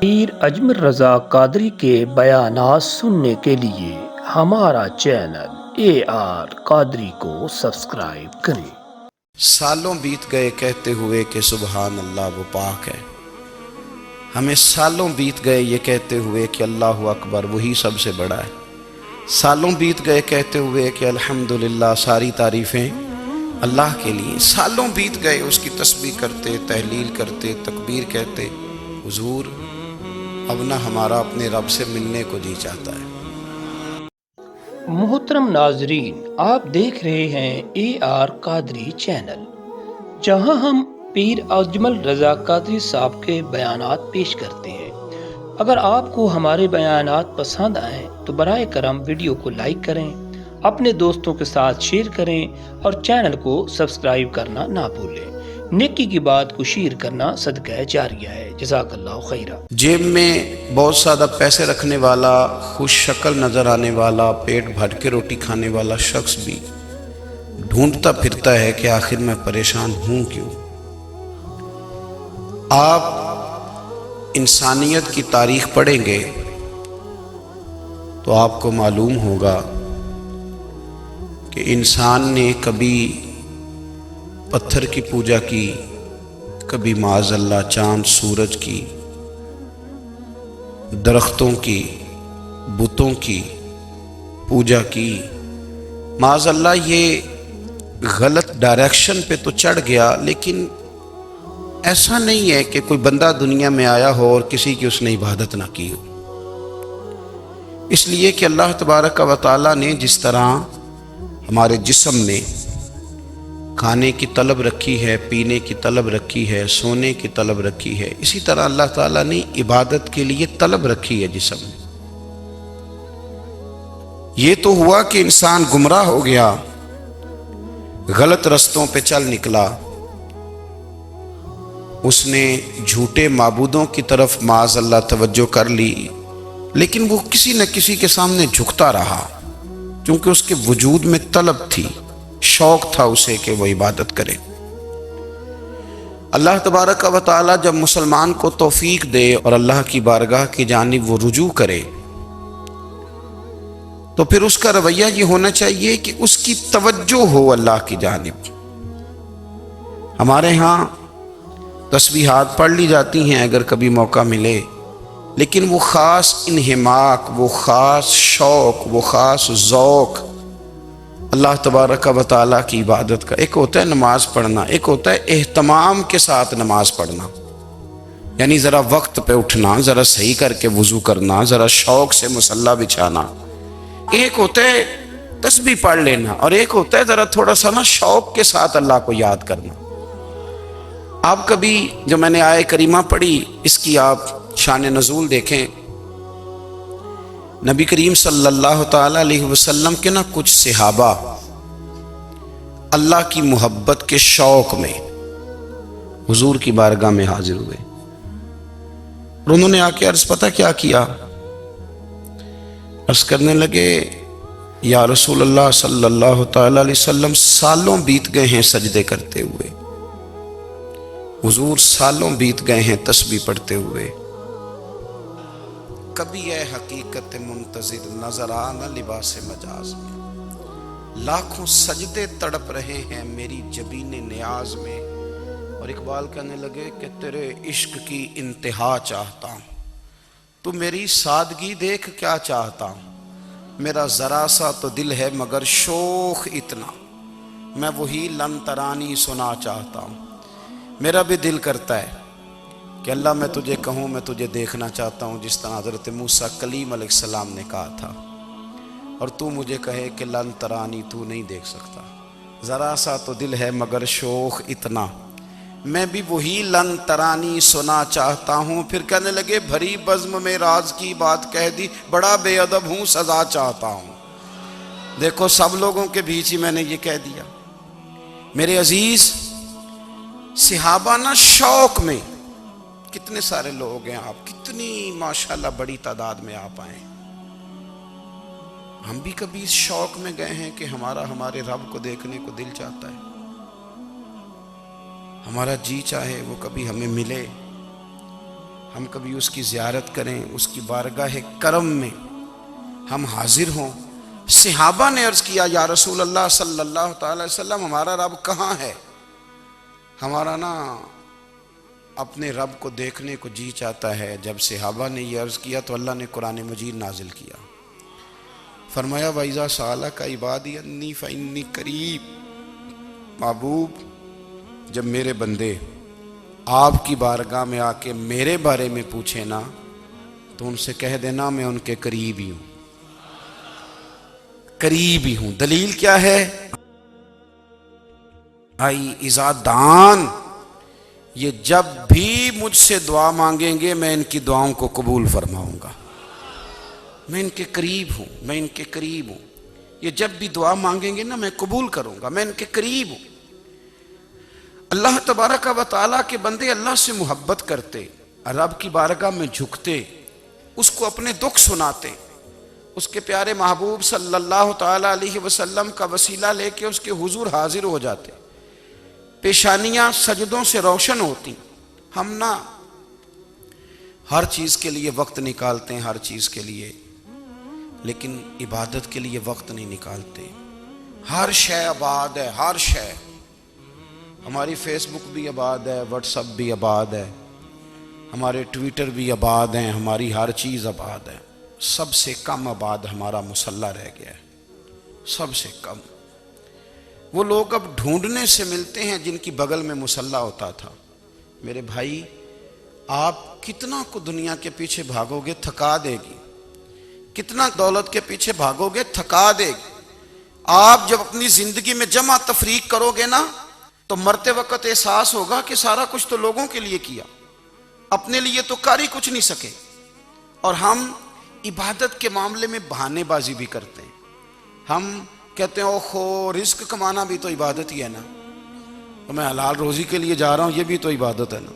پیر اجمل رضا قادری کے بیانات سننے کے لیے ہمارا چینل AR قادری کو سبسکرائب کریں۔ سالوں بیت گئے کہتے ہوئے کہ سبحان اللہ وہ پاک ہے۔ ہمیں سالوں بیت گئے یہ کہتے ہوئے کہ اللہ اکبر وہی سب سے بڑا ہے۔ سالوں بیت گئے کہتے ہوئے کہ الحمدللہ ساری تعریفیں اللہ کے لیے۔ سالوں بیت گئے اس کی تسبیح کرتے، تحلیل کرتے، تکبیر کہتے۔ حضور اب نہ ہمارا اپنے رب سے ملنے کو جی چاہتا ہے۔ محترم ناظرین، آپ دیکھ رہے ہیں AR قادری چینل، جہاں ہم پیر اجمل رضا قادری صاحب کے بیانات پیش کرتے ہیں۔ اگر آپ کو ہمارے بیانات پسند آئیں تو براہ کرم ویڈیو کو لائک کریں، اپنے دوستوں کے ساتھ شیئر کریں اور چینل کو سبسکرائب کرنا نہ بھولیں۔ نیکی کی بات کو شیئر کرنا صدقہ جاریہ ہے۔ جزاک اللہ خیرہ۔ جیب میں بہت زیادہ پیسے رکھنے والا، خوش شکل نظر آنے والا، پیٹ بھر کے روٹی کھانے والا شخص بھی ڈھونڈتا پھرتا ہے کہ آخر میں پریشان ہوں کیوں۔ آپ انسانیت کی تاریخ پڑھیں گے تو آپ کو معلوم ہوگا کہ انسان نے کبھی پتھر کی پوجا کی، کبھی معاذ اللہ چاند سورج کی، درختوں کی، بتوں کی پوجا کی۔ معاذ اللہ یہ غلط ڈائریکشن پہ تو چڑھ گیا، لیکن ایسا نہیں ہے کہ کوئی بندہ دنیا میں آیا ہو اور کسی کی اس نے عبادت نہ کی ہو۔ اس لیے کہ اللہ تبارک و تعالیٰ نے جس طرح ہمارے جسم میں کھانے کی طلب رکھی ہے، پینے کی طلب رکھی ہے، سونے کی طلب رکھی ہے، اسی طرح اللہ تعالیٰ نے عبادت کے لیے طلب رکھی ہے جسم میں۔ یہ تو ہوا کہ انسان گمراہ ہو گیا، غلط رستوں پہ چل نکلا، اس نے جھوٹے معبودوں کی طرف معاذ اللہ توجہ کر لی، لیکن وہ کسی نہ کسی کے سامنے جھکتا رہا، کیونکہ اس کے وجود میں طلب تھی، شوق تھا اسے کہ وہ عبادت کرے۔ اللہ تبارک و تعالی جب مسلمان کو توفیق دے اور اللہ کی بارگاہ کی جانب وہ رجوع کرے تو پھر اس کا رویہ یہ ہونا چاہیے کہ اس کی توجہ ہو اللہ کی جانب۔ ہمارے ہاں تسبیحات پڑھ لی جاتی ہیں اگر کبھی موقع ملے، لیکن وہ خاص انہماک، وہ خاص شوق، وہ خاص ذوق اللہ تبارک و تعالیٰ کی عبادت کا۔ ایک ہوتا ہے نماز پڑھنا، ایک ہوتا ہے اہتمام کے ساتھ نماز پڑھنا، یعنی ذرا وقت پہ اٹھنا، ذرا صحیح کر کے وضو کرنا، ذرا شوق سے مصلی بچھانا۔ ایک ہوتا ہے تسبیح پڑھ لینا، اور ایک ہوتا ہے ذرا تھوڑا سا شوق کے ساتھ اللہ کو یاد کرنا۔ آپ کبھی جو میں نے آیہ کریمہ پڑھی اس کی آپ شان نزول دیکھیں۔ نبی کریم صلی اللہ تعالی علیہ وسلم کے کچھ صحابہ اللہ کی محبت کے شوق میں حضور کی بارگاہ میں حاضر ہوئے، اور انہوں نے آ کے عرض پتہ کیا کیا؟ عرض کرنے لگے، یا رسول اللہ صلی اللہ تعالی علیہ وسلم سالوں بیت گئے ہیں سجدے کرتے ہوئے، حضور سالوں بیت گئے ہیں تسبیح پڑھتے ہوئے، کبھی اے حقیقت منتظر نظر آنا لباس مجاز میں، لاکھوں سجدے تڑپ رہے ہیں میری جبین نیاز میں۔ اور اقبال کہنے لگے کہ تیرے عشق کی انتہا چاہتا ہوں، تو میری سادگی دیکھ کیا چاہتا ہوں، میرا ذرا سا تو دل ہے مگر شوق اتنا، میں وہی لن ترانی سنا چاہتا ہوں۔ میرا بھی دل کرتا ہے کہ اللہ میں تجھے کہوں، میں تجھے دیکھنا چاہتا ہوں جس طرح حضرت موسیٰ کلیم علیہ السلام نے کہا تھا، اور تو مجھے کہے کہ لن ترانی، تو نہیں دیکھ سکتا، ذرا سا تو دل ہے مگر شوق اتنا، میں بھی وہی لن ترانی سنا چاہتا ہوں۔ پھر کہنے لگے بھری بزم میں راز کی بات کہہ دی، بڑا بے ادب ہوں سزا چاہتا ہوں۔ دیکھو سب لوگوں کے بیچ ہی میں نے یہ کہہ دیا۔ میرے عزیز صحابہ شوق میں، کتنے سارے لوگ ہیں آپ، کتنی ماشاءاللہ بڑی تعداد میں آپ آئے، ہم بھی کبھی اس شوق میں گئے ہیں کہ ہمارے رب کو دیکھنے کو دل چاہتا ہے، ہمارا جی چاہے وہ کبھی ہمیں ملے، ہم کبھی اس کی زیارت کریں، اس کی بارگاہ کرم میں ہم حاضر ہوں۔ صحابہ نے عرض کیا یا رسول اللہ صلی اللہ تعالی وسلم ہمارا رب کہاں ہے؟ ہمارا نا اپنے رب کو دیکھنے کو جی چاہتا ہے۔ جب صحابہ نے یہ عرض کیا تو اللہ نے قرآن مجید نازل کیا، فرمایا وَإِذَا سَأَلَكَ عِبَادِي عَنِّي فَإِنِّي قَرِيبٌ، محبوب جب میرے بندے آپ کی بارگاہ میں آ کے میرے بارے میں پوچھیں نا تو ان سے کہہ دینا میں ان کے قریب ہی ہوں، قریب ہی ہوں۔ دلیل کیا ہے؟ آئی اذا دان، یہ جب بھی مجھ سے دعا مانگیں گے میں ان کی دعاؤں کو قبول فرماؤں گا، میں ان کے قریب ہوں، میں ان کے قریب ہوں۔ یہ جب بھی دعا مانگیں گے نا میں قبول کروں گا، میں ان کے قریب ہوں۔ اللہ تبارک و تعالیٰ کے بندے اللہ سے محبت کرتے، رب کی بارگاہ میں جھکتے، اس کو اپنے دکھ سناتے، اس کے پیارے محبوب صلی اللہ تعالیٰ علیہ وسلم کا وسیلہ لے کے اس کے حضور حاضر ہو جاتے، پیشانیاں سجدوں سے روشن ہوتی۔ ہم نا ہر چیز کے لیے وقت نکالتے ہیں، ہر چیز کے لیے، لیکن عبادت کے لیے وقت نہیں نکالتے۔ ہر شے آباد ہے، ہر شے، ہماری فیس بک بھی آباد ہے، واٹس ایپ بھی آباد ہے، ہمارے ٹویٹر بھی آباد ہیں، ہماری ہر چیز آباد ہے۔ سب سے کم آباد ہمارا مصلی رہ گیا ہے، سب سے کم۔ وہ لوگ اب ڈھونڈنے سے ملتے ہیں جن کی بغل میں مصلی ہوتا تھا۔ میرے بھائی آپ کتنا کو دنیا کے پیچھے بھاگو گے تھکا دے گی، کتنا دولت کے پیچھے بھاگو گے تھکا دے گی۔ آپ جب اپنی زندگی میں جمع تفریق کرو گے نا تو مرتے وقت احساس ہوگا کہ سارا کچھ تو لوگوں کے لیے کیا، اپنے لیے تو کر ہی کچھ نہیں سکے۔ اور ہم عبادت کے معاملے میں بہانے بازی بھی کرتے ہیں۔ ہم کہتے ہیں اوہو رزق کمانا بھی تو عبادت ہی ہے نا، تو میں حلال روزی کے لیے جا رہا ہوں، یہ بھی تو عبادت ہے نا۔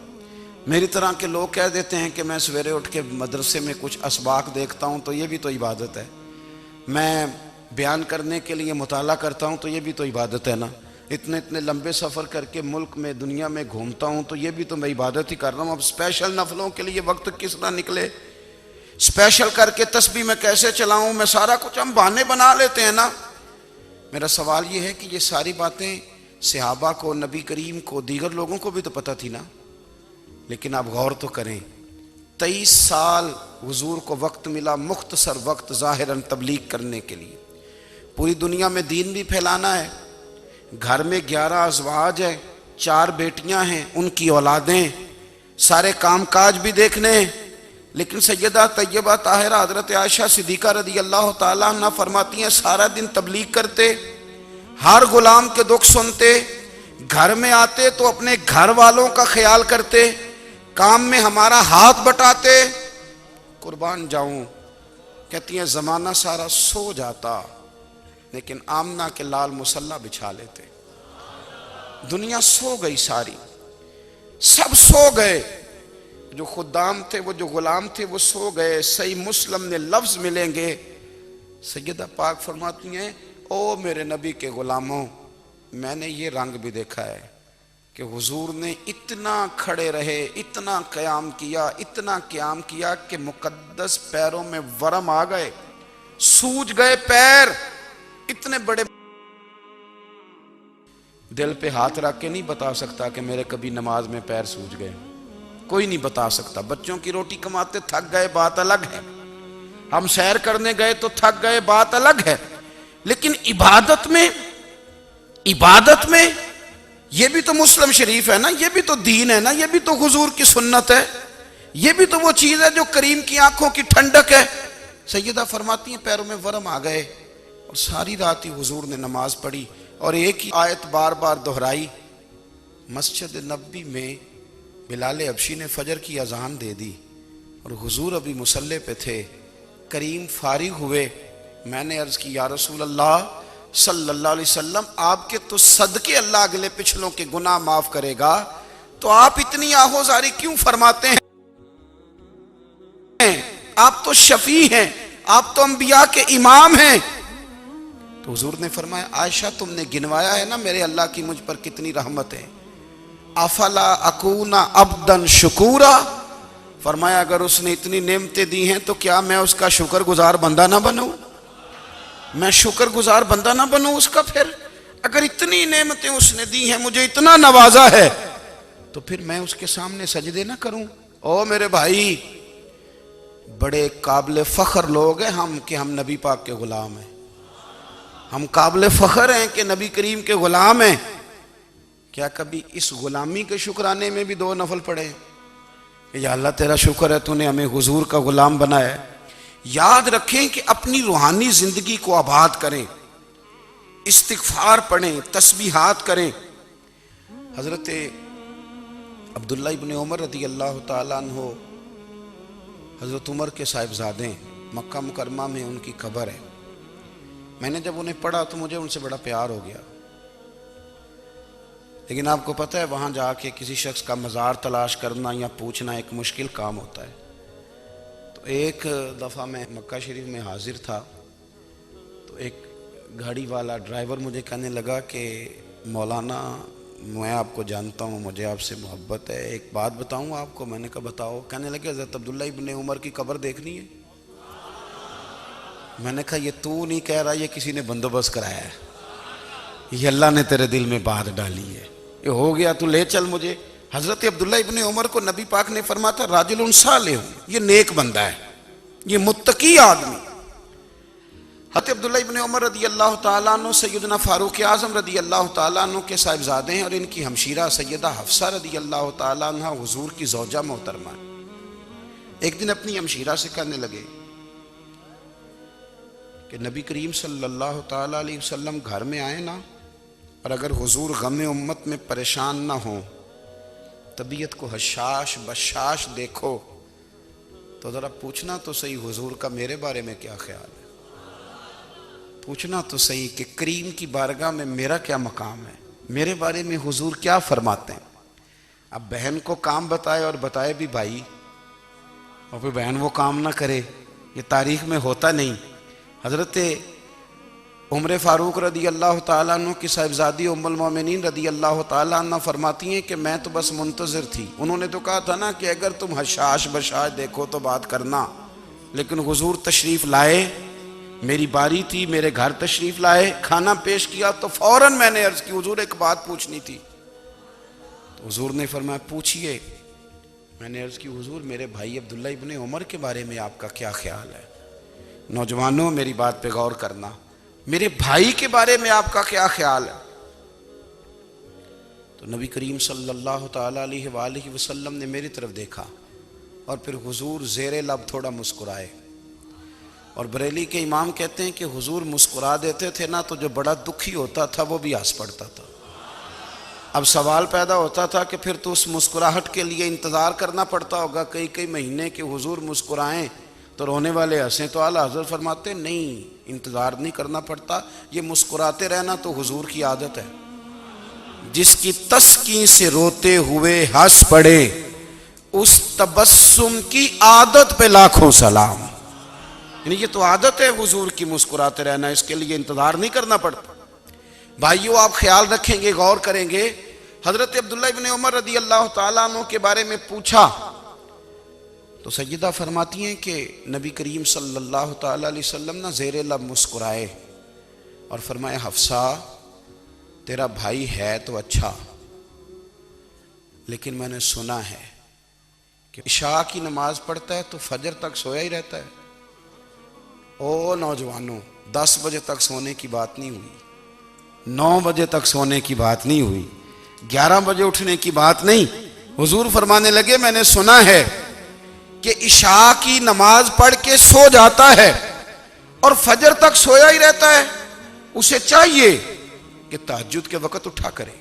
میری طرح کے لوگ کہہ دیتے ہیں کہ میں سویرے اٹھ کے مدرسے میں کچھ اسباق دیکھتا ہوں تو یہ بھی تو عبادت ہے، میں بیان کرنے کے لیے مطالعہ کرتا ہوں تو یہ بھی تو عبادت ہے نا، اتنے لمبے سفر کر کے ملک میں دنیا میں گھومتا ہوں تو یہ بھی تو میں عبادت ہی کر رہا ہوں۔ اب اسپیشل نفلوں کے لیے وقت کس طرح نکلے، اسپیشل کر کے تسبیح میں کیسے چلاؤں، میں سارا کچھ ہم بہانے بنا لیتے ہیں نا۔ میرا سوال یہ ہے کہ یہ ساری باتیں صحابہ کو، نبی کریم کو، دیگر لوگوں کو بھی تو پتہ تھی نا، لیکن آپ غور تو کریں 23 سال حضور کو وقت ملا، مختصر وقت ظاہراً تبلیغ کرنے کے لیے، پوری دنیا میں دین بھی پھیلانا ہے۔ گھر میں 11 ازواج ہیں، 4 بیٹیاں ہیں، ان کی اولادیں، سارے کام کاج بھی دیکھنے ہیں، لیکن سیدہ طیبہ طاہرہ حضرت عائشہ صدیقہ رضی اللہ تعالیٰ عنہ فرماتی ہیں سارا دن تبلیغ کرتے، ہر غلام کے دکھ سنتے، گھر میں آتے تو اپنے گھر والوں کا خیال کرتے، کام میں ہمارا ہاتھ بٹاتے۔ قربان جاؤں، کہتی ہیں زمانہ سارا سو جاتا لیکن آمنہ کے لال مصلی بچھا لیتے۔ دنیا سو گئی، ساری سب سو گئے، جو خدام تھے، وہ جو غلام تھے وہ سو گئے۔ صحیح مسلم نے لفظ ملیں گے، سیدہ پاک فرماتی ہیں او میرے نبی کے غلاموں، میں نے یہ رنگ بھی دیکھا ہے کہ حضور نے اتنا کھڑے رہے، اتنا قیام کیا، اتنا قیام کیا کہ مقدس پیروں میں ورم آ گئے، سوج گئے پیر، اتنے بڑے۔ دل پہ ہاتھ رکھ کے نہیں بتا سکتا کہ میرے کبھی نماز میں پیر سوج گئے، کوئی نہیں بتا سکتا۔ بچوں کی روٹی کماتے تھک گئے بات الگ ہے، ہم سیر کرنے گئے تو تھک گئے بات الگ ہے، لیکن عبادت میں یہ بھی تو مسلم شریف ہے نا، یہ بھی تو دین ہے نا، یہ بھی تو حضور کی سنت ہے، یہ بھی تو وہ چیز ہے جو کریم کی آنکھوں کی ٹھنڈک ہے۔ سیدہ فرماتی ہیں پیروں میں ورم آ گئے، اور ساری رات ہی حضور نے نماز پڑھی اور ایک ہی آیت بار بار دہرائی۔ مسجد نبوی میں بلال حبشی نے فجر کی اذان دے دی اور حضور ابھی مصلی پہ تھے، کریم فارغ ہوئے، میں نے عرض کی یا رسول اللہ صلی اللہ علیہ وسلم آپ کے تو صدقے اللہ اگلے پچھلوں کے گناہ معاف کرے گا، تو آپ اتنی آہوزاری کیوں فرماتے ہیں؟ آپ تو شفیع ہیں، آپ تو انبیاء کے امام ہیں۔ تو حضور نے فرمایا عائشہ تم نے گنوایا ہے نا میرے اللہ کی مجھ پر کتنی رحمت ہے، افلا اکونا عبدا شکورا، فرمایا اگر اس نے اتنی نعمتیں دی ہیں تو کیا میں اس کا شکر گزار بندہ نہ بنوں؟ میں شکر گزار بندہ نہ بنوں اس کا؟ پھر اگر اتنی نعمتیں اس نے دی ہیں، مجھے اتنا نوازا ہے، تو پھر میں اس کے سامنے سجدے نہ کروں؟ او میرے بھائی، بڑے قابل فخر لوگ ہیں ہم کہ ہم نبی پاک کے غلام ہیں. ہم قابل فخر ہیں کہ نبی کریم کے غلام ہیں. کیا کبھی اس غلامی کے شکرانے میں بھی 2 نفل پڑھے کہ یا اللہ تیرا شکر ہے تو نے ہمیں حضور کا غلام بنایا ہے؟ یاد رکھیں کہ اپنی روحانی زندگی کو آباد کریں، استغفار پڑھیں، تسبیحات کریں. حضرت عبداللہ ابن عمر رضی اللہ تعالیٰ عنہ حضرت عمر کے صاحبزادے ہیں، مکہ مکرمہ میں ان کی قبر ہے. میں نے جب انہیں پڑھا تو مجھے ان سے بڑا پیار ہو گیا. لیکن آپ کو پتہ ہے وہاں جا کے کسی شخص کا مزار تلاش کرنا یا پوچھنا ایک مشکل کام ہوتا ہے. تو ایک دفعہ میں مکہ شریف میں حاضر تھا، تو ایک گاڑی والا ڈرائیور مجھے کہنے لگا کہ مولانا میں آپ کو جانتا ہوں، مجھے آپ سے محبت ہے، ایک بات بتاؤں آپ کو؟ میں نے کہا بتاؤ. کہنے لگے حضرت عبداللہ ابن عمر کی قبر دیکھنی ہے. میں نے کہا یہ تو نہیں کہہ رہا، یہ کسی نے بندوبست کرایا ہے، یہ اللہ نے تیرے دل میں بات ڈالی ہے، یہ ہو گیا تو لے چل مجھے. حضرت عبداللہ ابن عمر کو نبی پاک نے فرمایا تھا راجل صالح، یہ نیک بندہ ہے، یہ متقی آدمی. حضرت عبداللہ ابن عمر رضی اللہ تعالیٰ عنہ سیدنا فاروق اعظم رضی اللہ تعالیٰ عنہ کے صاحبزادے ہیں، اور ان کی ہمشیرہ سیدہ حفصہ رضی اللہ تعالیٰ عنہ حضور کی زوجہ محترمہ. ایک دن اپنی ہمشیرہ سے کہنے لگے کہ نبی کریم صلی اللہ تعالیٰ علیہ وسلم گھر میں آئے نا، اور اگر حضور غم امت میں پریشان نہ ہوں، طبیعت کو حشاش بشاش دیکھو، تو ذرا پوچھنا تو صحیح حضور کا میرے بارے میں کیا خیال ہے، پوچھنا تو صحیح کہ کریم کی بارگاہ میں میرا کیا مقام ہے، میرے بارے میں حضور کیا فرماتے ہیں. اب بہن کو کام بتائے، اور بتائے بھی بھائی، اور پھر بہن وہ کام نہ کرے، یہ تاریخ میں ہوتا نہیں. حضرت عمر فاروق رضی اللہ تعالیٰ عنہ کی صاحبزادی ام المومنین رضی اللہ تعالیٰ عنہ فرماتی ہیں کہ میں تو بس منتظر تھی. انہوں نے تو کہا تھا نا کہ اگر تم حشاش بشاش دیکھو تو بات کرنا، لیکن حضور تشریف لائے، میری باری تھی، میرے گھر تشریف لائے، کھانا پیش کیا تو فوراً میں نے عرض کی حضور ایک بات پوچھنی تھی. تو حضور نے فرمایا پوچھئے. میں نے عرض کی حضور میرے بھائی عبداللہ ابن عمر کے بارے میں آپ کا کیا خیال ہے؟ نوجوانوں میری بات پہ غور کرنا، میرے بھائی کے بارے میں آپ کا کیا خیال ہے؟ تو نبی کریم صلی اللہ تعالیٰ علیہ وآلہ وسلم نے میری طرف دیکھا، اور پھر حضور زیر لب تھوڑا مسکرائے. اور بریلی کے امام کہتے ہیں کہ حضور مسکرا دیتے تھے نا تو جو بڑا دکھی ہوتا تھا وہ بھی ہنس پڑتا تھا. اب سوال پیدا ہوتا تھا کہ پھر تو اس مسکراہٹ کے لیے انتظار کرنا پڑتا ہوگا کئی مہینے کہ حضور مسکرائیں تو رونے والے ہنسیں. تو اعلیٰ حضرت فرماتے نہیں، انتظار نہیں کرنا پڑتا، یہ مسکراتے رہنا تو حضور کی عادت ہے. جس کی تسکین سے روتے ہوئے ہنس پڑے، اس تبسم کی عادت پہ لاکھوں سلام. یعنی یہ تو عادت ہے حضور کی مسکراتے رہنا، اس کے لیے انتظار نہیں کرنا پڑتا. بھائیو آپ خیال رکھیں گے، غور کریں گے. حضرت عبداللہ ابن عمر رضی اللہ تعالیٰ عنہ کے بارے میں پوچھا تو سیدہ فرماتی ہیں کہ نبی کریم صلی اللہ تعالیٰ علیہ وسلم نہ زیر لب مسکرائے اور فرمائے حفصہ تیرا بھائی ہے تو اچھا، لیکن میں نے سنا ہے کہ عشاء کی نماز پڑھتا ہے تو فجر تک سویا ہی رہتا ہے. او نوجوانوں، 10 بجے تک سونے کی بات نہیں ہوئی، 9 بجے تک سونے کی بات نہیں ہوئی، 11 بجے اٹھنے کی بات نہیں. حضور فرمانے لگے میں نے سنا ہے کہ عشاء کی نماز پڑھ کے سو جاتا ہے اور فجر تک سویا ہی رہتا ہے، اسے چاہیے کہ تہجد کے وقت اٹھا کرے،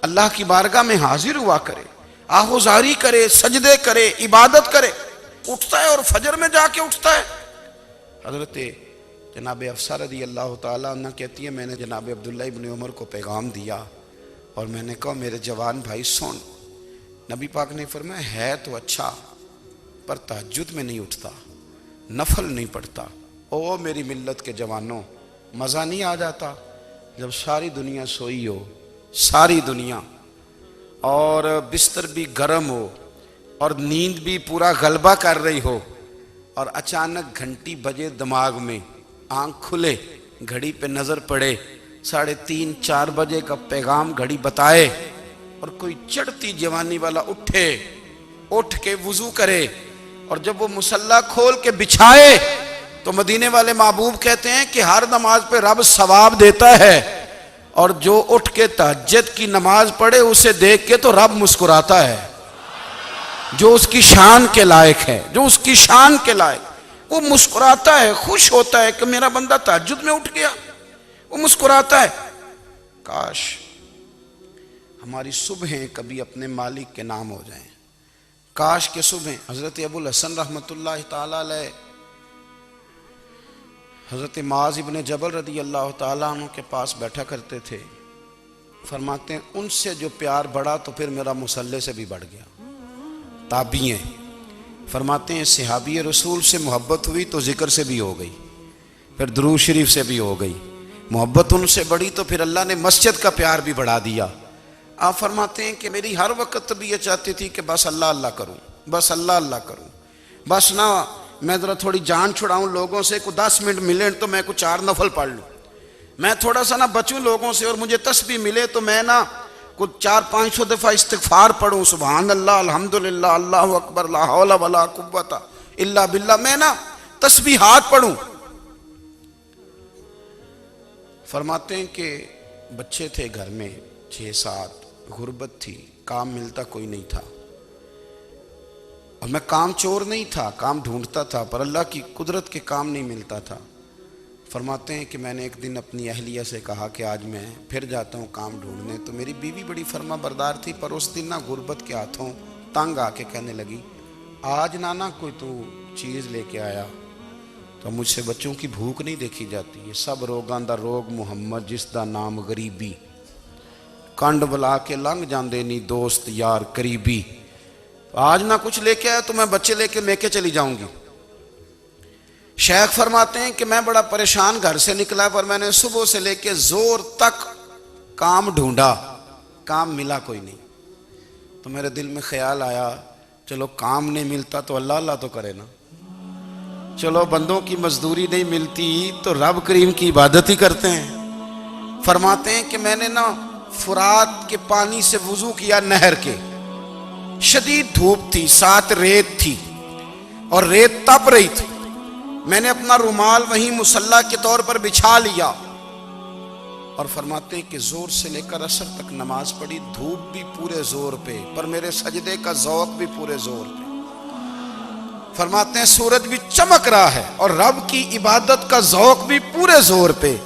اللہ کی بارگاہ میں حاضر ہوا کرے، آہوزاری کرے، سجدے کرے، عبادت کرے. اٹھتا ہے اور فجر میں جا کے اٹھتا ہے. حضرت جناب حفصہ رضی اللہ تعالیٰ عنہ کہتی ہے میں نے جناب عبداللہ ابن عمر کو پیغام دیا اور میں نے کہا میرے جوان بھائی سن. نبی پاک نے فرمایا ہے تو اچھا پر تہجد میں نہیں اٹھتا، نفل نہیں پڑھتا. او میری ملت کے جوانوں، مزہ نہیں آ جاتا جب ساری دنیا سوئی ہو، ساری دنیا، اور بستر بھی گرم ہو اور نیند بھی پورا غلبہ کر رہی ہو اور اچانک گھنٹی بجے دماغ میں، آنکھ کھلے، گھڑی پہ نظر پڑے 3:30 4 بجے کا پیغام گھڑی بتائے، اور کوئی چڑھتی جوانی والا اٹھ کے وضو کرے، اور جب وہ مصلی کھول کے بچھائے تو مدینے والے محبوب کہتے ہیں کہ ہر نماز پہ رب ثواب دیتا ہے، اور جو اٹھ کے تہجد کی نماز پڑھے اسے دیکھ کے تو رب مسکراتا ہے، جو اس کی شان کے لائق ہے، جو اس کی شان کے لائق، وہ مسکراتا ہے، خوش ہوتا ہے کہ میرا بندہ تہجد میں اٹھ گیا، وہ مسکراتا ہے۔ کاش ہماری صبحیں کبھی اپنے مالک کے نام ہو جائیں، کاش کے صبحیں۔ حضرت ابو الحسن رحمۃ اللہ تعالیٰ علیہ حضرت معاذ ابن جبل رضی اللہ تعالیٰ عنہ کے پاس بیٹھا کرتے تھے، فرماتے ہیں ان سے جو پیار بڑھا تو پھر میرا مصلی سے بھی بڑھ گیا۔ تابعی ہیں، فرماتے ہیں صحابی رسول سے محبت ہوئی تو ذکر سے بھی ہو گئی، پھر درود شریف سے بھی ہو گئی، محبت ان سے بڑھی تو پھر اللہ نے مسجد کا پیار بھی بڑھا دیا۔ آپ فرماتے ہیں کہ میری ہر وقت طبیعت چاہتی تھی کہ بس اللہ اللہ کروں، بس اللہ اللہ کروں، بس نہ میں ذرا تھوڑی جان چھڑاؤں لوگوں سے، کوئی 10 منٹ ملے تو میں کوئی 4 نفل پڑھ لوں، میں تھوڑا سا نہ بچوں لوگوں سے، اور مجھے تسبیح ملے تو میں نہ کوئی 400-500 دفعہ استغفار پڑھوں، سبحان اللہ، الحمدللہ، اللہ اکبر، لا حول ولا قوت الا باللہ، میں نہ تسبیحات پڑھوں۔ فرماتے ہیں کہ بچے تھے گھر میں 6-7، غربت تھی، کام ملتا کوئی نہیں تھا، اور میں کام چور نہیں تھا، کام ڈھونڈتا تھا، پر اللہ کی قدرت کے کام نہیں ملتا تھا۔ فرماتے ہیں کہ میں نے ایک دن اپنی اہلیہ سے کہا کہ آج میں پھر جاتا ہوں کام ڈھونڈنے، تو میری بیوی بڑی فرما بردار تھی، پر اس دن نہ غربت کے ہاتھوں تنگ آ کے کہنے لگی آج نانا کوئی تو چیز لے کے آیا، تو مجھ سے بچوں کی بھوک نہیں دیکھی جاتی، یہ سب روگاں دا روگ محمد جس دا نام غریبی، کنڈ بلا کے لنگ جاندے نہیں دوست یار قریبی، آج نہ کچھ لے کے آیا تو میں بچے لے کے میکے چلی جاؤں گی۔ شیخ فرماتے ہیں کہ میں بڑا پریشان گھر سے نکلا، پر میں نے صبح سے لے کے زور تک کام ڈھونڈا، کام ملا کوئی نہیں، تو میرے دل میں خیال آیا چلو کام نہیں ملتا تو اللہ اللہ تو کرے نا، چلو بندوں کی مزدوری نہیں ملتی تو رب کریم کی عبادت ہی کرتے ہیں۔ فرماتے ہیں کہ میں نے نا فرات کے پانی سے وضو کیا، نہر کے، شدید دھوپ تھی، ساتھ ریت تھی اور ریت تپ رہی تھی، میں نے اپنا رومال وہیں مصلی کے طور پر بچھا لیا، اور فرماتے ہیں کہ زور سے لے کر عصر تک نماز پڑھی، دھوپ بھی پورے زور پہ، پر میرے سجدے کا ذوق بھی پورے زور پہ۔ فرماتے ہیں سورج بھی چمک رہا ہے اور رب کی عبادت کا ذوق بھی پورے زور پہ،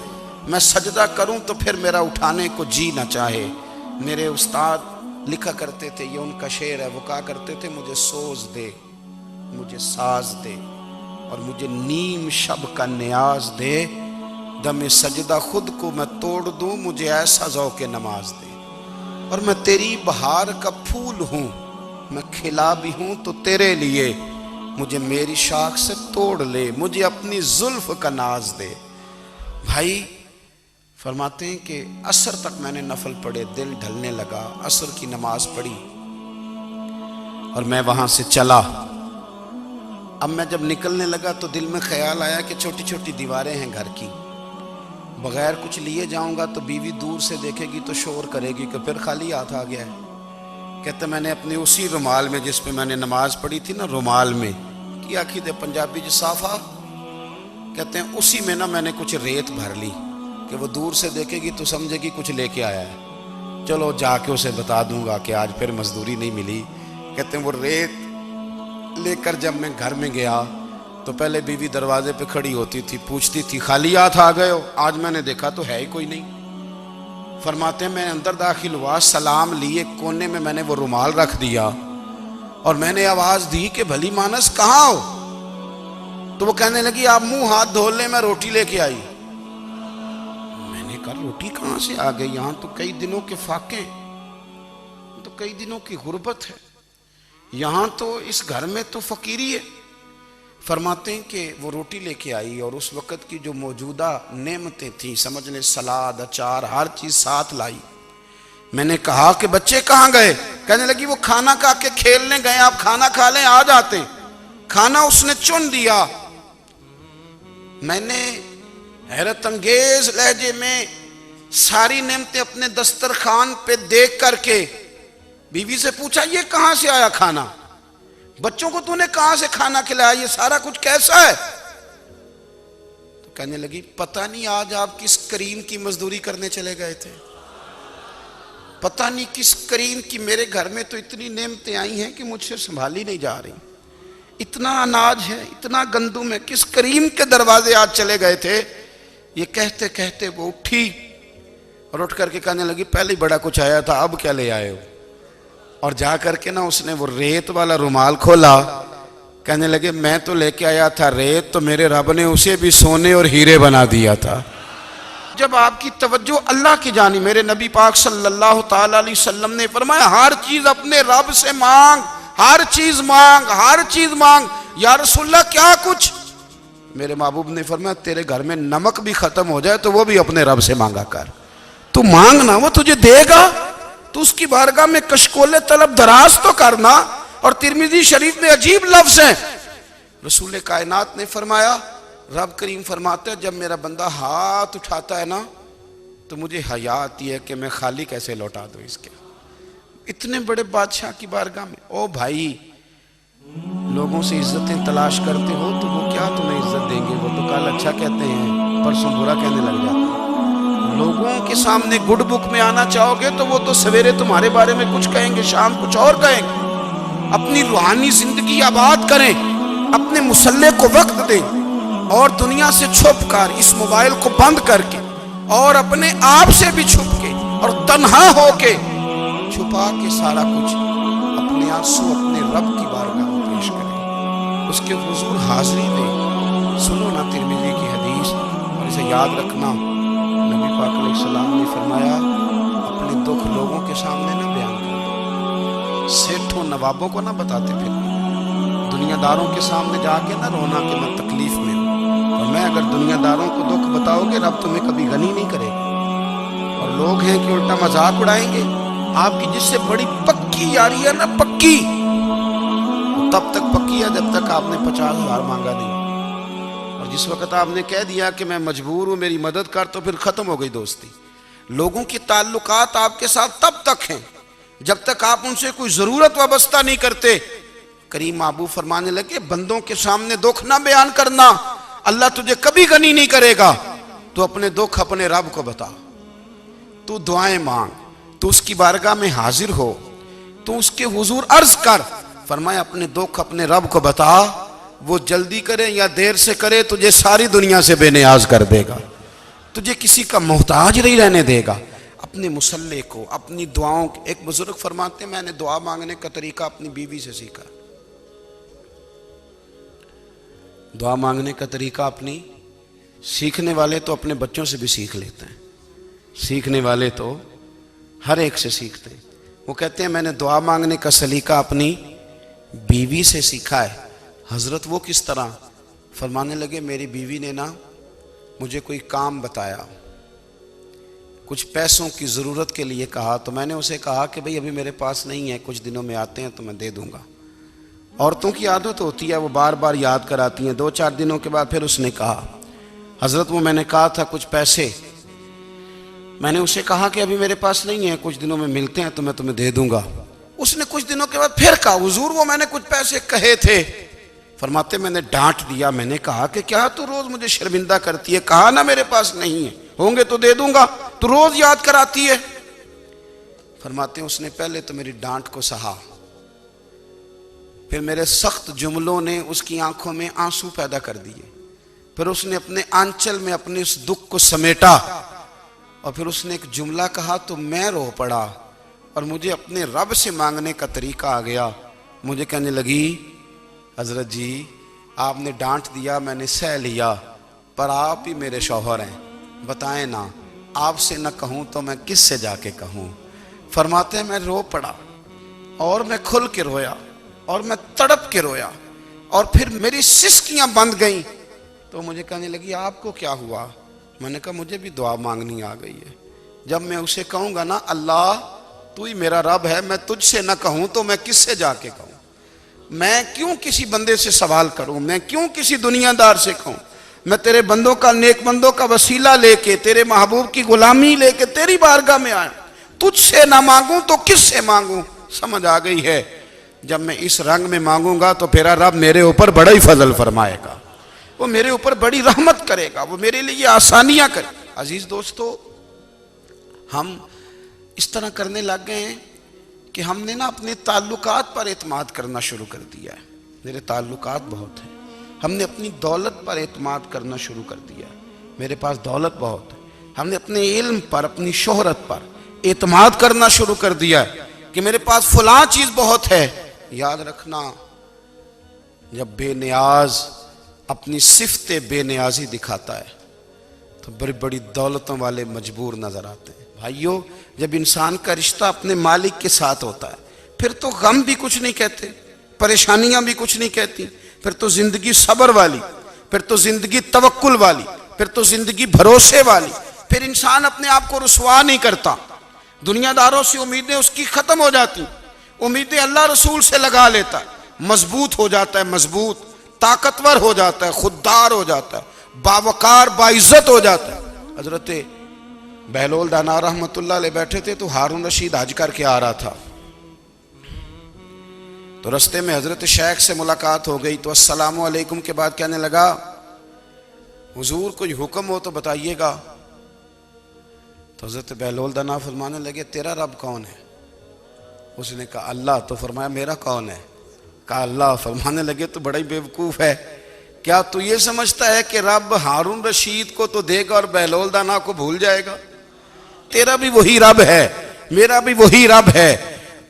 میں سجدہ کروں تو پھر میرا اٹھانے کو جی نہ چاہے۔ میرے استاد لکھا کرتے تھے، یہ ان کا شعر ہے، وہ کہا کرتے تھے مجھے سوز دے، مجھے ساز دے، اور مجھے نیم شب کا نیاز دے، دم سجدہ خود کو میں توڑ دوں، مجھے ایسا ذوق نماز دے، اور میں تیری بہار کا پھول ہوں، میں کھلا بھی ہوں تو تیرے لیے، مجھے میری شاخ سے توڑ لے، مجھے اپنی زلف کا ناز دے۔ بھائی فرماتے ہیں کہ عصر تک میں نے نفل پڑھے، دل ڈھلنے لگا، عصر کی نماز پڑھی اور میں وہاں سے چلا۔ اب میں جب نکلنے لگا تو دل میں خیال آیا کہ چھوٹی چھوٹی دیواریں ہیں گھر کی، بغیر کچھ لیے جاؤں گا تو بیوی دور سے دیکھے گی تو شور کرے گی کہ پھر خالی ہاتھ آ گیا ہے۔ کہتے میں نے اپنے اسی رومال میں جس پہ میں نے نماز پڑھی تھی نا، رومال میں کی آخی دے پنجابی جو صافہ کہتے ہیں، اسی میں نا میں نے کچھ ریت بھر لی کہ وہ دور سے دیکھے گی تو سمجھے گی کچھ لے کے آیا ہے، چلو جا کے اسے بتا دوں گا کہ آج پھر مزدوری نہیں ملی۔ کہتے ہیں وہ ریت لے کر جب میں گھر میں گیا تو پہلے بیوی دروازے پہ کھڑی ہوتی تھی، پوچھتی تھی خالی ہاتھ آ گئے ہو؟ آج میں نے دیکھا تو ہے ہی کوئی نہیں۔ فرماتے ہیں میں اندر داخل ہوا، سلام لیے، کونے میں میں نے وہ رومال رکھ دیا اور میں نے آواز دی کہ بھلی مانس کہاں ہو؟ تو وہ کہنے لگی آپ منہ ہاتھ دھو لیں، میں روٹی لے کے آئی۔ میں نے کہا روٹی کہاں سے آ گئی؟ یہاں تو کئی دنوں کے فاقے، تو کئی دنوں کی غربت ہے، یہاں تو اس گھر میں تو فقیری ہے۔ فرماتے ہیں کہ وہ روٹی لے کے آئی اور اس وقت کی جو موجودہ نعمتیں تھیں، سمجھ لیں سلاد، اچار، ہر چیز ساتھ لائی۔ میں نے کہا کہ بچے کہاں گئے؟ کہنے لگی وہ کھانا کھا کے کھیلنے گئے، آپ کھانا کھا لیں آ جاتے۔ کھانا اس نے چن دیا۔ میں نے حیرت انگیز لہجے میں ساری نعمتیں اپنے دسترخوان پہ دیکھ کر کے بیوی سے پوچھا یہ کہاں سے آیا کھانا؟ بچوں کو تو نے کہاں سے کھانا کھلایا؟ یہ سارا کچھ کیسا ہے؟ تو کہنے لگی پتہ نہیں آج آپ کس کریم کی مزدوری کرنے چلے گئے تھے، پتہ نہیں کس کریم کی، میرے گھر میں تو اتنی نعمتیں آئی ہیں کہ مجھ سے سنبھالی نہیں جا رہی، اتنا اناج ہے، اتنا گندم ہے، کس کریم کے دروازے آج چلے گئے تھے؟ یہ کہتے کہتے وہ اٹھی اور اٹھ کر کے کہنے لگی پہلے ہی بڑا کچھ آیا تھا، اب کیا لے آئے ہو؟ اور جا کر کے نا اس نے وہ ریت والا رومال کھولا، کہنے لگے میں تو لے کے آیا تھا ریت، تو میرے رب نے اسے بھی سونے اور ہیرے بنا دیا تھا۔ جب آپ کی توجہ اللہ کی جانب، میرے نبی پاک صلی اللہ تعالی علیہ وسلم نے فرمایا ہر چیز اپنے رب سے مانگ، ہر چیز مانگ، ہر چیز مانگ۔ یا رسول اللہ کیا کچھ؟ میرے محبوب نے فرمایا تیرے گھر میں نمک بھی ختم ہو جائے تو وہ بھی اپنے رب سے مانگا کر، تو مانگنا وہ تجھے دے گا، تو اس کی بارگاہ میں کشکول طلب دراز تو کرنا۔ اور ترمذی شریف میں عجیب لفظ ہیں، رسول کائنات نے فرمایا، رب کریم فرماتا ہے جب میرا بندہ ہاتھ اٹھاتا ہے نا تو مجھے حیا آتی ہے کہ میں خالی کیسے لوٹا دوں اس کے۔ اتنے بڑے بادشاہ کی بارگاہ میں، او بھائی لوگوں سے عزتیں تلاش کرتے ہو تو وہ کیا تمہیں عزت دیں گے؟ وہ تو کل اچھا کہتے ہیں پرسوں برا کہنے لگ جاتے ہیں۔ لوگوں کے سامنے گڈ بک میں آنا چاہو گے تو وہ تو سویرے تمہارے بارے میں کچھ کہیں گے، شام کچھ اور کہیں گے۔ اپنی روحانی زندگی آباد کریں، اپنے مسلح کو وقت دیں، اور دنیا سے چھپ کر اس موبائل کو بند کر کے اور اپنے آپ سے بھی چھپ کے اور تنہا ہو کے چھپا کے سارا کچھ اپنے آنسو اپنے رب کی بارگاہ میں پیش کریں، اس کے حضور حاضری دیں۔ سنو نا ترمذی کی حدیث اور اسے یاد رکھنا، نبی پاک علیہ السلام نے فرمایا اپنے دکھ لوگوں کے سامنے نہ بیان کرو، سیٹھوں نوابوں کو نہ بتاتے پھر، دنیا داروں کے سامنے جا کے نہ رونا کہ میں تکلیف میں ہوں۔ اور میں اگر دنیا داروں کو دکھ بتاؤ گے رب تمہیں کبھی غنی نہیں کرے گا، اور لوگ ہیں کہ الٹا مذاق اڑائیں گے۔ آپ کی جس سے بڑی پکی یاری ہے نا، پکی، وہ تب تک پکی ہے جب تک آپ نے 50,000 مانگا نہیں، اور جس وقت آپ نے کہہ دیا کہ میں مجبور ہوں میری مدد کر تو پھر ختم ہو گئی دوستی۔ لوگوں کی تعلقات آپ کے ساتھ تب تک ہیں جب تک آپ ان سے کوئی ضرورت وابستہ نہیں کرتے۔ کریم محبوب فرمانے لگے بندوں کے سامنے دکھ نہ بیان کرنا، اللہ تجھے کبھی غنی نہیں کرے گا۔ تو اپنے دکھ اپنے رب کو بتا، تو دعائیں مانگ، تو اس کی بارگاہ میں حاضر ہو، تو اس کے حضور عرض کر۔ فرمایا اپنے دکھ اپنے رب کو بتا، وہ جلدی کرے یا دیر سے کرے تجھے ساری دنیا سے بے نیاز کر دے گا، تجھے کسی کا محتاج نہیں رہنے دے گا۔ اپنے مسلح کو، اپنی دعاؤں، ایک بزرگ فرماتے ہیں میں نے دعا مانگنے کا طریقہ اپنی بیوی سے سیکھا، دعا مانگنے کا طریقہ اپنی، سیکھنے والے تو اپنے بچوں سے بھی سیکھ لیتے ہیں، سیکھنے والے تو ہر ایک سے سیکھتے ہیں۔ وہ کہتے ہیں میں نے دعا مانگنے کا سلیقہ اپنی بیوی سے سیکھا ہے۔ حضرت وہ کس طرح؟ فرمانے لگے میری بیوی نے نا مجھے کوئی کام بتایا، کچھ پیسوں کی ضرورت کے لیے کہا، تو میں نے اسے کہا کہ بھئی ابھی میرے پاس نہیں ہے، کچھ دنوں میں آتے ہیں تو میں دے دوں گا۔ عورتوں کی عادت ہوتی ہے وہ بار بار یاد کراتی ہیں، 2-4 دنوں کے بعد پھر اس نے کہا حضرت وہ میں نے کہا تھا کچھ پیسے، میں نے اسے کہا کہ ابھی میرے پاس نہیں ہے، کچھ دنوں میں ملتے ہیں تو میں تمہیں دے دوں گا۔ اس نے کچھ دنوں کے بعد پھر کہا حضور وہ میں نے کچھ پیسے کہے تھے۔ فرماتے میں نے ڈانٹ دیا، میں نے کہا کہ کیا تو روز مجھے شرمندہ کرتی ہے، کہا نا میرے پاس نہیں ہے، ہوں گے تو دے دوں گا، تو روز یاد کراتی ہے۔ فرماتے ہیں اس نے پہلے تو میری ڈانٹ کو سہا، پھر میرے سخت جملوں نے اس کی آنکھوں میں آنسو پیدا کر دیے، پھر اس نے اپنے آنچل میں اپنے اس دکھ کو سمیٹا، اور پھر اس نے ایک جملہ کہا تو میں رو پڑا، اور مجھے اپنے رب سے مانگنے کا طریقہ آ گیا۔ مجھے کہنے لگی حضرت جی آپ نے ڈانٹ دیا میں نے سہ لیا، پر آپ ہی میرے شوہر ہیں، بتائیں نا آپ سے نہ کہوں تو میں کس سے جا کے کہوں۔ فرماتے ہیں میں رو پڑا، اور میں کھل کے رویا، اور میں تڑپ کے رویا، اور پھر میری سسکیاں بند گئیں۔ تو مجھے کہنے لگی آپ کو کیا ہوا؟ میں نے کہا مجھے بھی دعا مانگنی آ گئی ہے، جب میں اسے کہوں گا نا اللہ تو ہی میرا رب ہے، میں تجھ سے نہ کہوں تو میں کس سے جا کے کہوں؟ میں کیوں کسی بندے سے سوال کروں؟ میں کیوں کسی دنیا دار سے کہوں؟ میں تیرے بندوں کا، نیک بندوں کا وسیلہ لے کے، تیرے محبوب کی غلامی لے کے تیری بارگاہ میں آیا، تجھ سے نہ مانگوں تو کس سے مانگوں؟ سمجھ آ گئی ہے؟ جب میں اس رنگ میں مانگوں گا تو پھر رب میرے اوپر بڑا ہی فضل فرمائے گا، وہ میرے اوپر بڑی رحمت کرے گا، وہ میرے لیے آسانیاں کرے گا۔ عزیز دوستو، ہم اس طرح کرنے لگ گئے ہیں کہ ہم نے نا اپنے تعلقات پر اعتماد کرنا شروع کر دیا ہے۔ میرے تعلقات بہت ہیں، ہم نے اپنی دولت پر اعتماد کرنا شروع کر دیا ہے، میرے پاس دولت بہت ہے۔ ہم نے اپنے علم پر، اپنی شہرت پر اعتماد کرنا شروع کر دیا ہے کہ میرے پاس فلاں چیز بہت ہے۔ یاد رکھنا، جب بے نیاز اپنی صفت بے نیازی دکھاتا ہے تو بڑی بڑی دولتوں والے مجبور نظر آتے ہیں۔ بھائیو، جب انسان کا رشتہ اپنے مالک کے ساتھ ہوتا ہے پھر تو غم بھی کچھ نہیں کہتے، پریشانیاں بھی کچھ نہیں کہتی، پھر تو زندگی صبر والی، پھر تو زندگی توکل والی، پھر تو زندگی بھروسے والی۔ پھر انسان اپنے آپ کو رسوا نہیں کرتا، دنیا داروں سے امیدیں اس کی ختم ہو جاتی، امیدیں اللہ رسول سے لگا لیتا ہے، مضبوط ہو جاتا ہے، مضبوط، طاقتور ہو جاتا ہے، خوددار ہو جاتا ہے، باوقار، باعزت ہو جاتا ہے۔ حضرت بہلول دانا رحمت اللہ علیہ بیٹھے تھے تو ہارون رشید حج کر کے آ رہا تھا، تو رستے میں حضرت شیخ سے ملاقات ہو گئی تو السلام علیکم کے بعد کہنے لگا، حضور کوئی حکم ہو تو بتائیے گا۔ تو حضرت بہلول دانا فرمانے لگے، تیرا رب کون ہے؟ اس نے کہا اللہ۔ تو فرمایا میرا کون ہے؟ کہا اللہ۔ فرمانے لگے تو بڑا ہی بیوقوف ہے، کیا تو یہ سمجھتا ہے کہ رب ہارون رشید کو تو دے گا اور بہلول دانا کو بھول جائے گا؟ تیرا بھی وہی رب ہے، میرا بھی وہی رب ہے۔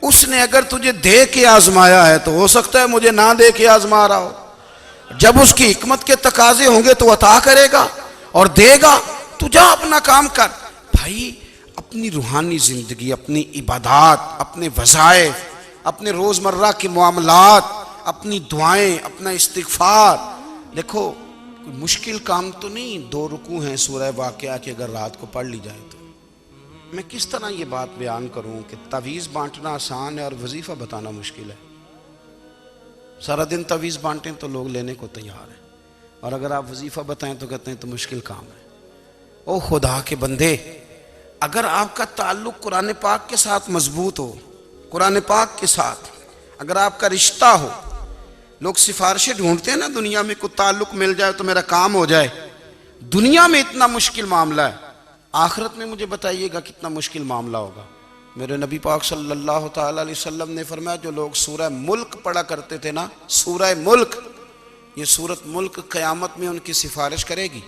اس نے اگر تجھے دے کے آزمایا ہے تو ہو سکتا ہے مجھے نہ دے کے آزما رہا ہو۔ جب اس کی حکمت کے تقاضے ہوں گے تو عطا کرے گا اور دے گا، تو جا اپنا کام کر۔ بھائی، اپنی روحانی زندگی، اپنی عبادات، اپنے وظائف، اپنے روزمرہ کے معاملات، اپنی دعائیں، اپنا استغفار، دیکھو کوئی مشکل کام تو نہیں، 2 رکوع ہیں سورہ واقعہ کہ اگر رات کو پڑھ لی جائے تو۔ میں کس طرح یہ بات بیان کروں کہ تعویذ بانٹنا آسان ہے اور وظیفہ بتانا مشکل ہے۔ سارا دن تعویذ بانٹیں تو لوگ لینے کو تیار ہیں، اور اگر آپ وظیفہ بتائیں تو کہتے ہیں تو مشکل کام ہے۔ او خدا کے بندے، اگر آپ کا تعلق قرآن پاک کے ساتھ مضبوط ہو، قرآن پاک کے ساتھ اگر آپ کا رشتہ ہو، لوگ سفارشیں ڈھونڈتے ہیں نا دنیا میں، کوئی تعلق مل جائے تو میرا کام ہو جائے۔ دنیا میں اتنا مشکل معاملہ ہے، آخرت میں مجھے بتائیے گا کتنا مشکل معاملہ ہوگا۔ میرے نبی پاک صلی اللہ تعالیٰ علیہ وسلم نے فرمایا، جو لوگ سورہ ملک پڑھا کرتے تھے نا، سورہ ملک، یہ سورت ملک قیامت میں ان کی سفارش کرے گی،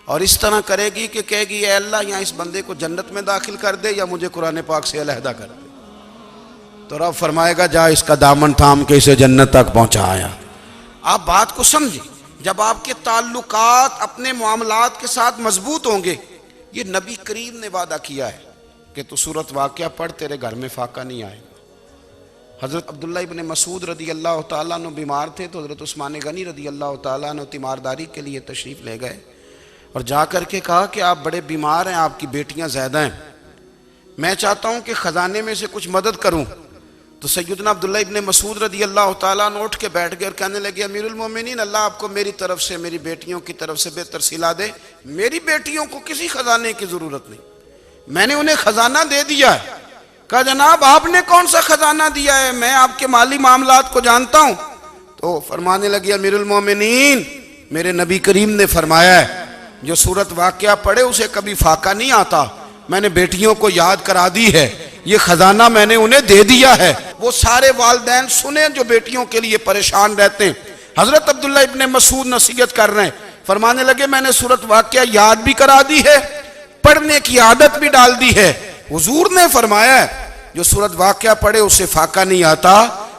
اور اس طرح کرے گی کہ کہے گی اے اللہ یہاں اس بندے کو جنت میں داخل کر دے یا مجھے قرآن پاک سے علیحدہ کر دے۔ تو رب فرمائے گا جا اس کا دامن تھام کے اسے جنت تک پہنچایا۔ آپ بات کو سمجھیں، جب آپ کے تعلقات اپنے معاملات کے ساتھ مضبوط ہوں گے، یہ نبی کریم نے وعدہ کیا ہے کہ تو سورت واقعہ پڑھ، تیرے گھر میں فاقہ نہیں آئے گا۔ حضرت عبداللہ ابن مسعود رضی اللہ تعالیٰ عنہ بیمار تھے تو حضرت عثمان غنی رضی اللہ تعالیٰ عنہ تیمارداری کے لیے تشریف لے گئے اور جا کر کے کہا کہ آپ بڑے بیمار ہیں، آپ کی بیٹیاں زیادہ ہیں، میں چاہتا ہوں کہ خزانے میں سے کچھ مدد کروں۔ تو سیدنا عبداللہ ابن مسعود رضی اللہ تعالیٰ عنہ اٹھ کے بیٹھ گئے اور کہنے لگے امیر المومنین، اللہ آپ کو میری طرف سے، میری بیٹیوں کی طرف سے بہتر صلہ دے، میری بیٹیوں کو کسی خزانے کی ضرورت نہیں، میں نے انہیں خزانہ دے دیا ہے۔ کہا جناب آپ نے کون سا خزانہ دیا ہے، میں آپ کے مالی معاملات کو جانتا ہوں۔ تو فرمانے لگے امیر المومنین، میرے نبی کریم نے فرمایا ہے جو سورت واقعہ پڑھے اسے کبھی فاقہ نہیں آتا، میں نے بیٹیوں کو یاد کرا دی ہے، یہ خزانہ میں نے انہیں دے دیا ہے۔ وہ سارے والدین سنیں جو بیٹیوں کے لیے پریشان رہتے ہیں۔ حضرت عبداللہ ابن مسعود نصیحت کر رہے ہیں، فرمانے لگے میں نے سورت واقعہ یاد بھی کرا دی ہے، پڑھنے کی عادت بھی ڈال دی ہے۔ حضور نے فرمایا ہے جو سورت واقعہ پڑھے اسے فاقہ نہیں آتا۔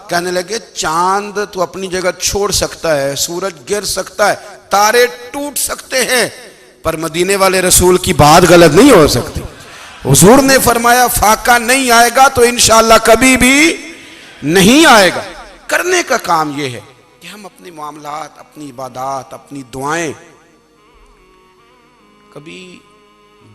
کہنے لگے چاند تو اپنی جگہ چھوڑ سکتا ہے، سورج گر سکتا ہے، تارے ٹوٹ سکتے ہیں، پر مدینے والے رسول کی بات غلط نہیں ہو سکتی۔ حضور نے فرمایا فاقہ نہیں آئے گا تو انشاءاللہ کبھی بھی نہیں آئے گا۔ کرنے کا کام یہ ہے کہ ہم اپنے معاملات، اپنی عبادات، اپنی دعائیں کبھی